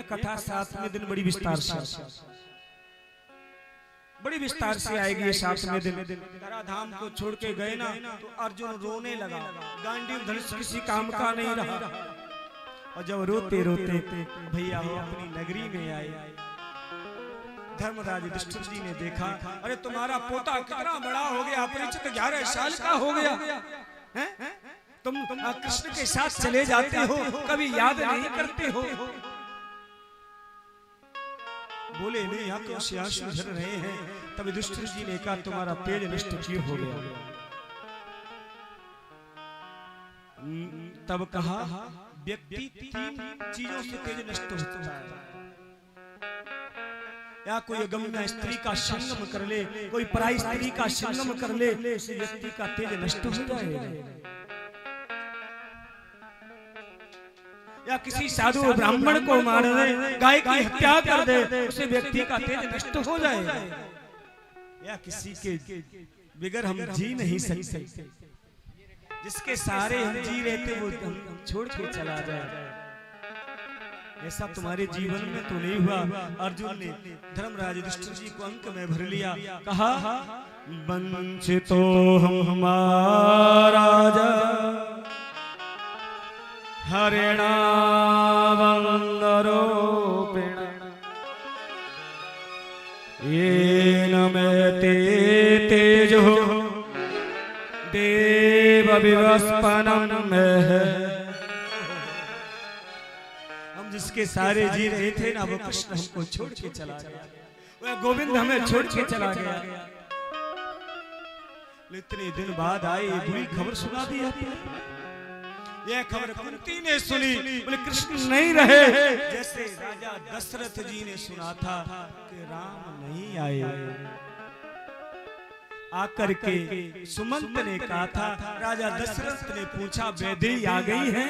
कथा 7वें दिन बड़ी विस्तार से आएगी। ये 7वें दिन धराधाम को छोड़ के गए ना तो अर्जुन रोने लगा। गांडीव धनुष किसी काम का नहीं रहा। और जब रोते रोते भैया हो अपनी नगरी में आए, धर्मराज युधिष्ठिर जी ने देखा, अरे तुम्हारा पोता कितना बड़ा हो गया, अपरिचित 11 साल का हो गया है? तुम कृष्ण के साथ चले जाते हो, कभी याद नहीं करते हो। बोले नहीं, यहाँ तो आंसू झर रहे हैं। तब युधिष्ठिर जी ने कहा, तुम्हारा तेज नष्ट क्यों हो गया? तब कहा, व्यक्ति 3 चीजों से तेज नष्ट होता है। या कोई अगम्य स्त्री का संगम कर ले, कोई पराई स्त्री का संगम कर ले, उस व्यक्ति का तेज नष्ट हो जाएगा। या किसी साधु ब्राह्मण को मार दे, गाय की हत्या कर दे, उसे व्यक्ति का तेज नष्ट हो जाएगा। या किसी के बिगर हम जी नहीं सकते, जिसके सहारे हम जी रहते वो हम छोड़ के चला जाए। ऐसा तुम्हारे जीवन में तो नहीं हुआ। अर्जुन ने धर्मराज युधिष्ठिर जी को अंक में भर लिया। कहा, वंचितो हमारा हरिणा वंदरोपेण येन में तेजो देव विवस्पनम में। हम जिसके सारे जी रहे थे ना, वो कृष्ण हमको छोड़ के चला गया, वह गोविंद हमें छोड़ के चला गया। इतने दिन बाद आई बुरी खबर सुना दी आपने। यह खबर कुंती ने सुनी, बोले कृष्ण नहीं रहे। जैसे राजा दशरथ जी ने सुना था कि राम नहीं आए, आकर के सुमंत ने कहा था, राजा दशरथ ने पूछा, वैदेही आ गई है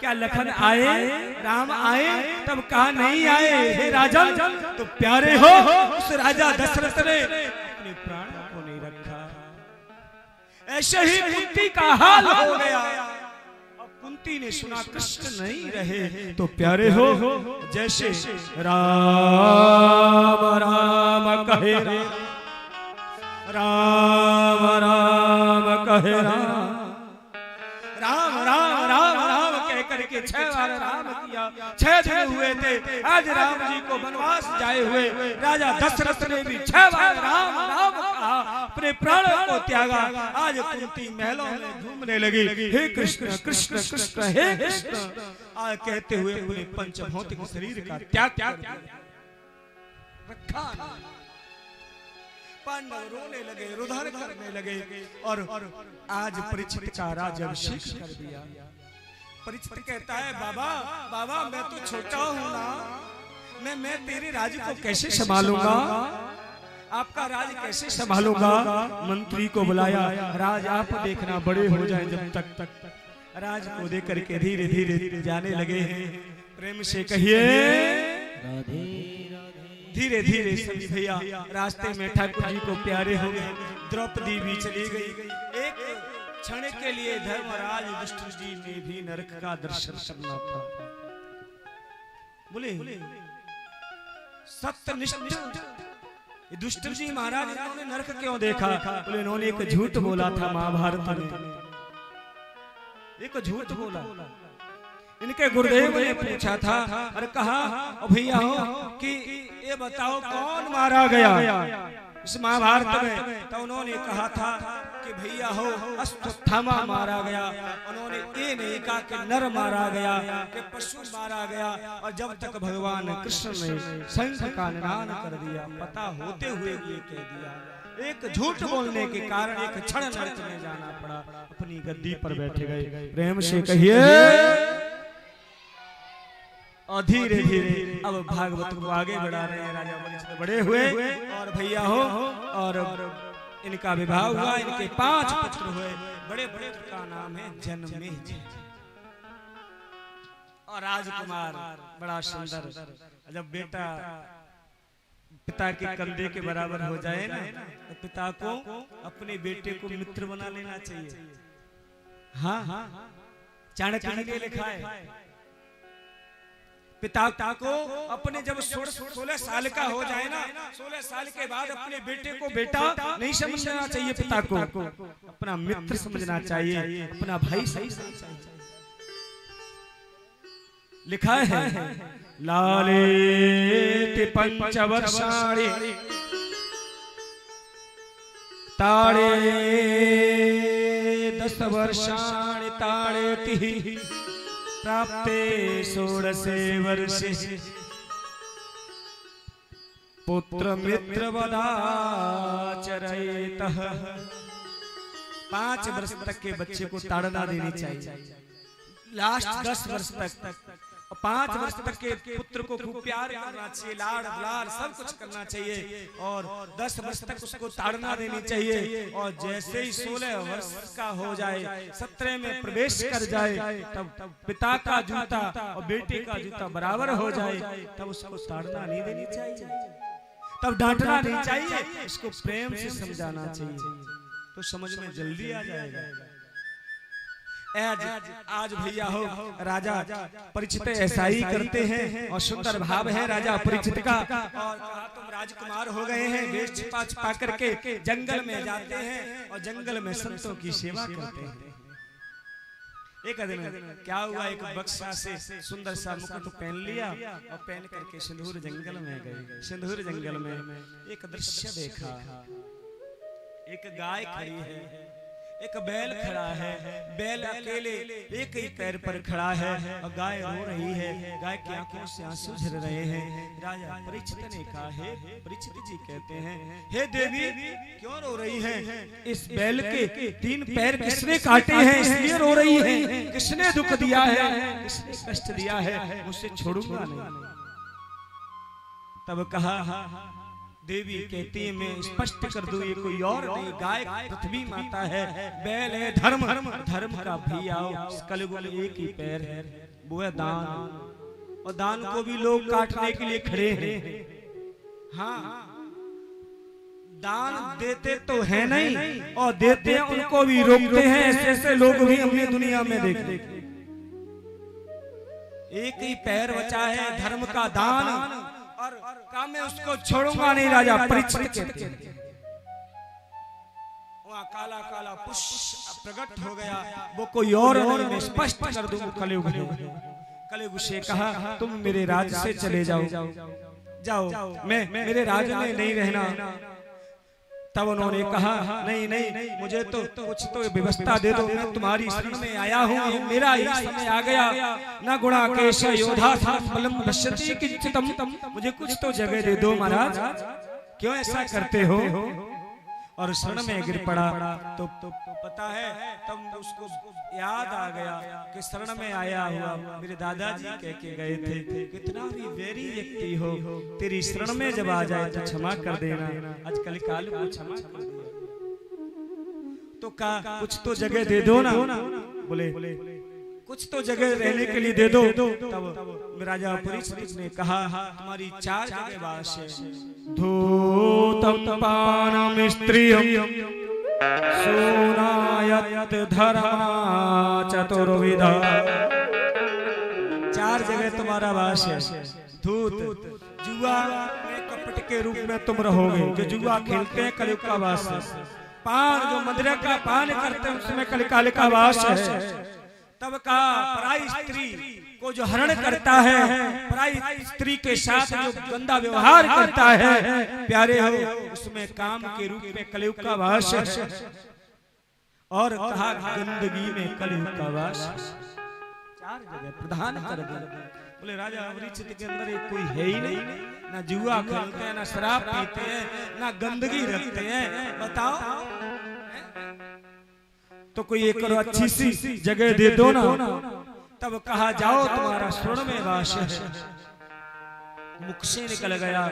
क्या? लखन आए, राम आए? तब कहा नहीं आए। हे राजन, तो प्यारे हो, उस राजा दशरथ ने अपने प्राण को नहीं रखा। ऐसे ही कुंती का हाल हो गया। कुंती ने सुना कृष्ण नहीं रहे तो प्यारे हो, जैसे राम राम कहे राम राम कहे राम राम राम राम कह करके 6 बार राम किया। 6 दिन हुए थे आज राम जी को वनवास जाए हुए। राजा दशरथ ने भी 6 बार राम राम कहा, अपने प्राणों को त्यागा। आज कुंती महलों में घूमने लगी, हे कृष्ण कृष्ण कृष्ण हे कृष्ण आज कहते हुए अपने पंचभौतिक शरीर का त्याग रखा। पांडव रोने लगे, रुधिर करने लगे और आज परीक्षित का राज्याभिषेक कर दिया। परीक्षित कहता है, बाबा बाबा मैं तो छोटा हूँ ना, मैं तेरे राज्य को कैसे संभालूंगा? आपका राज कैसे संभालूंगा? मंत्री को बुलाया, राज आप देखना बड़े हो जाए जब तक। राज को दे करके धीरे धीरे जाने लगे हैं। प्रेम से कहिए राधे। धीरे धीरे सभी भैया रास्ते में ठाकुर जी को प्यारे हो गए। द्रौपदी भी चली गई। एक क्षण के लिए धर्मराज युधिष्ठिर जी ने भी नरक का दर्शन करना था। बोले सत्यनिष्ठ युधिष्ठिर जी महाराज इन्होंने नरक क्यों देखा? बोले इन्होंने एक झूठ बोला था महाभारत में, एक झूठ बोला। इनके गुरुदेव ने पूछा था और कहा, भैया हो कि ये बताओ कौन मारा गया इस महाभारत में? तो उन्होंने कहा था कि भैया हो अश्वत्थामा मारा गया। उन्होंने ये नहीं कहा कि नर मारा गया, कि पशु मारा गया। और जब तक भगवान कृष्ण ने शंख का निनाद कर दिया, पता होते हुए ये कह दिया। एक झूठ बोलने के कारण एक क्षण नरक में जाना पड़ा। अपनी गद्दी पर बैठे गए। प्रेम से कहिए। और धीरे धीरे अब भागवत को आगे बढ़ा रहे हैं। राजा परीक्षित बड़े हुए और भैया हो और इनका विवाह हुआ। इनके 5 पुत्र हुए। बड़े पुत्र का नाम है जनमेजय और राजकुमार बड़ा सुंदर। जब बेटा पिता के कंधे के बराबर हो जाए ना, तो पिता को अपने बेटे को मित्र बना लेना चाहिए। हाँ, चाणक्य ने लिखा है पिता को अपने जब 16 साल का हो जाए ना, 16 साल के बाद अपने बेटे को बेटा नहीं समझना चाहिए, पिता को अपना मित्र समझना चाहिए, अपना भाई समझना चाहिए। लिखा है लाले पंचवर्षाणि ताड़े 10 वर्षाणि ताड़ेति प्राप्ते 16 वर्षे पुत्र मित्र वदाचरयेतः। 5 वर्ष तक के बच्चे को ताड़ना देनी चाहिए, लास्ट 10 वर्ष तक। 5 वर्ष तक के पुत्र को खूब प्यार करना चाहिए, लाड़ दुलार सब कुछ करना चाहिए, और 10 वर्ष तक उसको ताड़ना देनी चाहिए। और जैसे ही 16 वर्ष का हो जाए, 17 में प्रवेश कर जाए, तब पिता का जूता और बेटे का जूता बराबर हो जाए, तब उसको ताड़ना नहीं देनी चाहिए, तब डांटना नहीं चाहिए, उसको प्रेम से समझाना चाहिए, तो समझ में जल्दी आ जाएगा। आज भैया हो राजा परीक्षित ऐसा ही करते हैं, और सुंदर भाव है राजा परीक्षित का। और कहा तुम राजकुमार हो गए हैं, वेश छिपा छिपा करके जंगल में जाते हैं और जंगल में संतों की सेवा करते हैं। एक दिन क्या हुआ, एक बक्सा से सुंदर सा मुकुट पहन लिया और पहन करके सिंदूर जंगल में गए। सिंदूर जंगल में एक दृश्य देखा, एक गाय खड़ी है, एक बैल खड़ा है। बैल अकेले एक ही पैर पर खड़ा है और गाय रो रही है, गाय की आंखों से आंसू झर रहे हैं। राजा परीक्षित ने कहा, हे परीक्षित जी कहते हैं, हे देवी क्यों रो रही हैं? इस बैल के 3 पैर किसने काटे हैं इसलिए रो रही हैं? किसने दुख दिया है, किसने कष्ट दिया है? मुझसे छोड़ूंगा नहीं। तब कहा, देवी कहती है मैं स्पष्ट कर दूं, ये कोई और नहीं, गाय पृथ्वी माता है, बैल है धर्म, धर्म का भैया इस कलयुग में एक ही पैर है, वो है दान। और दान को भी लोग काटने के लिए खड़े हैं। हाँ, दान देते तो है नहीं, और देते हैं उनको भी रोकते हैं। ऐसे लोग भी हमने दुनिया में देखे। एक ही पैर बचा है, धर्म का दान, और काम में उसको छोड़ूंगा नहीं। राजा परीक्षित कहते हैं, वहाँ काला काला पुष्प प्रकट हो गया, वो कोई और नहीं, मैं स्पष्ट कर दूं कलयुग है। कलयुग से कहा, तुम मेरे राज से चले जाओ, मैं मेरे राज में नहीं रहना। तब उन्होंने कहा, नहीं नहीं, मुझे तो कुछ तो व्यवस्था दे दो, मैं तुम्हारी शरण में आया हूँ, मेरा ही समय आ गया। न गुणा केश योधा था बलम भश्यति किंचितम, मुझे कुछ तो जगह दे दो महाराज, क्यों ऐसा करते हो? और शरण में गिर पड़ा। तो पता है, तब उसको याद आ गया कि शरण में आया हुआ मेरे दादाजी कह के गए थे, कितना भी वैरी व्यक्ति हो, तेरी शरण में जब आ जाए तो क्षमा कर देना। आजकल काल को क्षमा कर दिया, तो कहा कुछ तो जगह दे दो ना। बोले कुछ तो जगह रहने के लिए दे दो। तब राजा परीक्षित ने कहा, तुम्हारी 4 जगह वास है, धूतम पानम स्त्रियम सोनायत धर्मा चतुर्विधा। 4 जगह तुम्हारा वास है। धूत, जुआ में कपट के रूप में तुम रहोगे, जो जुआ खेलते हैं कलयुग का वास है। पान, जो मदिरा का पान करते हैं उसमें कलिकाल का वास है। तब कहा, पराई स्त्री को जो हरण करता है, पराई स्त्री के साथ जो गंदा व्यवहार करता है, प्यारे हो, उसमें काम के रूप में कलयुग का वास है। और कहा, गंदगी में कलयुग का वास। 4 जगह प्रधान कर दिया। बोले राजा परीक्षित के अंदर एक कोई है ही नहीं, ना जुआ खेलते हैं, ना शराब पीते हैं, ना गंदगी रखते हैं, बताओ। तो कोई एक अच्छी सी जगह दे दो ना। तब कहा, जाओ तुम्हारा शरण में वास है। मुख से निकल गया,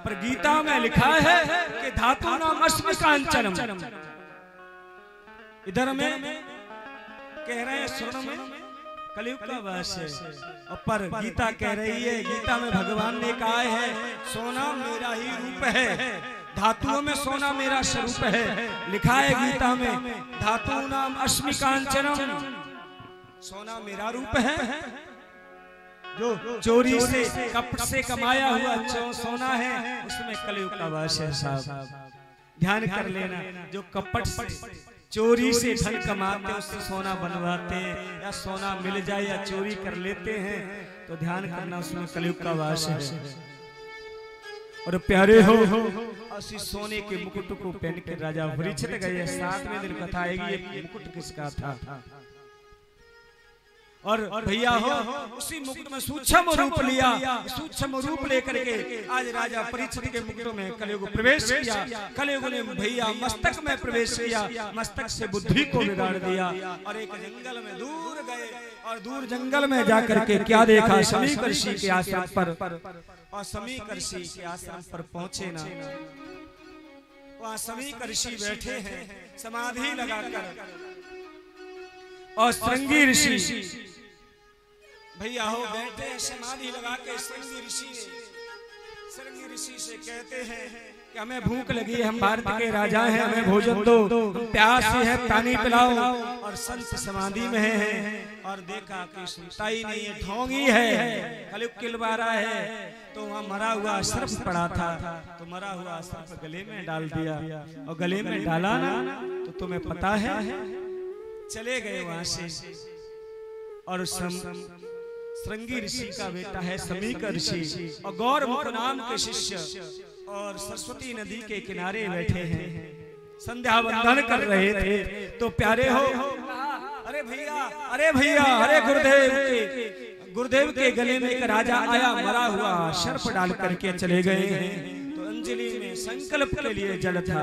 पर गीता में लिखा है कि धातु नाम अस्मिकांचनम। इधर में कह रहे हैं शरण में कलयुग का वास है, और पर गीता कह रही है, गीता में भगवान ने कहा है, सोना मेरा ही रूप है, धातुओं में सोना मेरा स्वरूप है। लिखा है गीता में, धातु नाम अस्मिकांचनम, सोना मेरा रूप है। जो चोरी से कपट से कमाया हुआ सोना है उसमें कलयुग का वास है साहब। ध्यान कर लेना, जो कपट से चोरी से धन कमाते उससे सोना बनवाते हैं, या सोना मिल जाए या चोरी कर लेते हैं तो ध्यान करना उसमें कलयुग का वास है। और प्यारे हो उसी सोने के मुकुट को पहन के राजा परीक्षित गए। 7वें दिन कथा आएगी ये मुकुट किसका था। और भैया हो उसी मुकुट में सूक्ष्म रूप लिया, सूक्ष्म रूप लेकर के आज राजा परीक्षित के मुकुट में कलयुग प्रवेश किया। कलयुग ने भैया मस्तक में प्रवेश किया, मस्तक से बुद्धि को बिगाड़ दिया और एक जंगल में दूर गए। और दूर जंगल में जाकर के क्या देखा, समीक ऋषि के आश्रम पर। और समीक ऋषि के आश्रम पर पहुंचे ना, वहां समीक ऋषि बैठे हैं समाधि लगाकर। और श्रृंगी ऋषि भैया हो बैठे हैं समाधि लगा के। श्रृंगी ऋषि से कहते हैं कि हमें भूख लगी है, हम भारत के राजा हैं, हमें भोजन दो, प्यास है पानी पिलाओ। और संत समाधि में हैं और देखा कि सुनता ही नहीं है, ढोंगी है, कलयुग किलवारा है। तो वहाँ मरा हुआ सर्प पड़ा था, तो मरा हुआ सर्प गले में डाल दिया। और गले में डाला ना तो तुम्हें पता है चले गए वहां से। और श्रृंगी ऋषि का बेटा है समीक ऋषि और गौरमुख नाम के शिष्य और सरस्वती नदी के किनारे बैठे हैं, संध्या वंदन कर रहे थे। तो प्यारे हो अरे भैया अरे भैया अरे गुरुदेव के गले में एक राजा आया, मरा हुआ सर्प डाल करके चले गए हैं। तो अंजलि में संकल्प के लिए जल था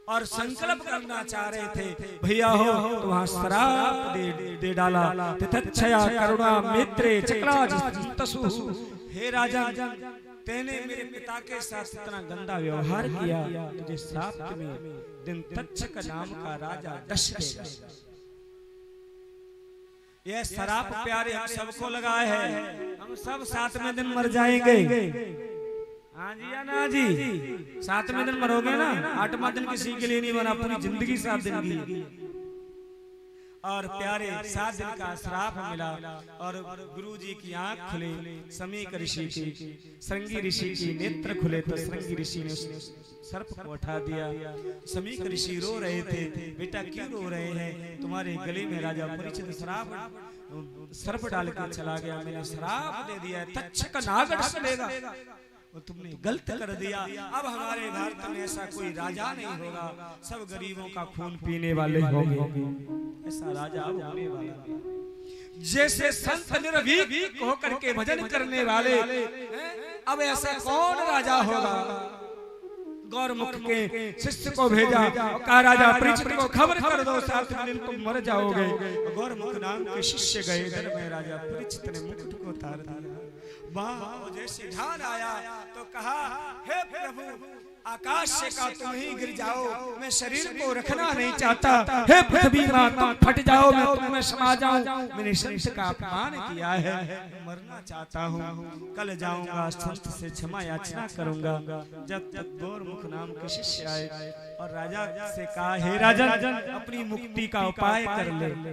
और संकल्प करना चाह रहे थे भैया हो, तो वहां शराप दे डाला। तिथक्षया करुणा मित्रे चक्राजस्तसु, हे राजा तेने मेरे पिता के साथ इतना गंदा व्यवहार किया, तुझे 7वें दिन तक्षक नाम का राजा डस देगा। यह शराप प्यारे हम सबको लगा है, हम सब 7वें दिन मर जाएंगे। हाँ जी या ना जी, 7वें दिन मरोगे ना, 8वां दिन किसी के लिए नहीं बना, पूरी जिंदगी 7 दिन की। और प्यारे 7 दिन का श्राप मिला और गुरु जी की आंख खुले, समीक ऋषि की, श्रृंगी ऋषि की नेत्र खुले। तो श्रृंगी ऋषि ने सर्प को उठा दिया। समीक ऋषि रो रहे थे, बेटा क्यों रो रहे हैं, तुम्हारे गले में राजा परीक्षित सर्प डाल कर चला गया, मैंने श्राप दे दिया, तक्षक नाग डस लेगा, तुमने गलत कर दिया। अब हमारे भारत में ऐसा कोई राजा नहीं होगा, सब गरीबों का खून पीने वाले होंगे, ऐसा राजा अब होने वाला। जैसे संत निर्भीक होकर के भजन करने वाले, अब ऐसा कौन राजा होगा। गौरमुख के शिष्य को भेजा, कहा राजा परीक्षित को खबर कर दो 7वें दिन तुम मर जाओगे। गौरमुख नाम के शिष्य गए, घर में राजा परीक्षित ने मुकुट को उतार दिया। वाह, जैसे ध्यान आया तो कहा, हे प्रभु आकाश से का तुम ही गिर जाओ, मैं शरीर को रखना नहीं चाहता। हे पृथ्वी मां तुम फट जाओ, मैं तुम में समा जाऊं। मैंने संत का अपमान किया है, मरना चाहता हूँ, कल जाऊंगा संत से क्षमा याचना करूंगा। जब तक गौरमुख नाम के शिष्य आए और राजा से कहा, हे राजन अपनी मुक्ति का उपाय कर ले।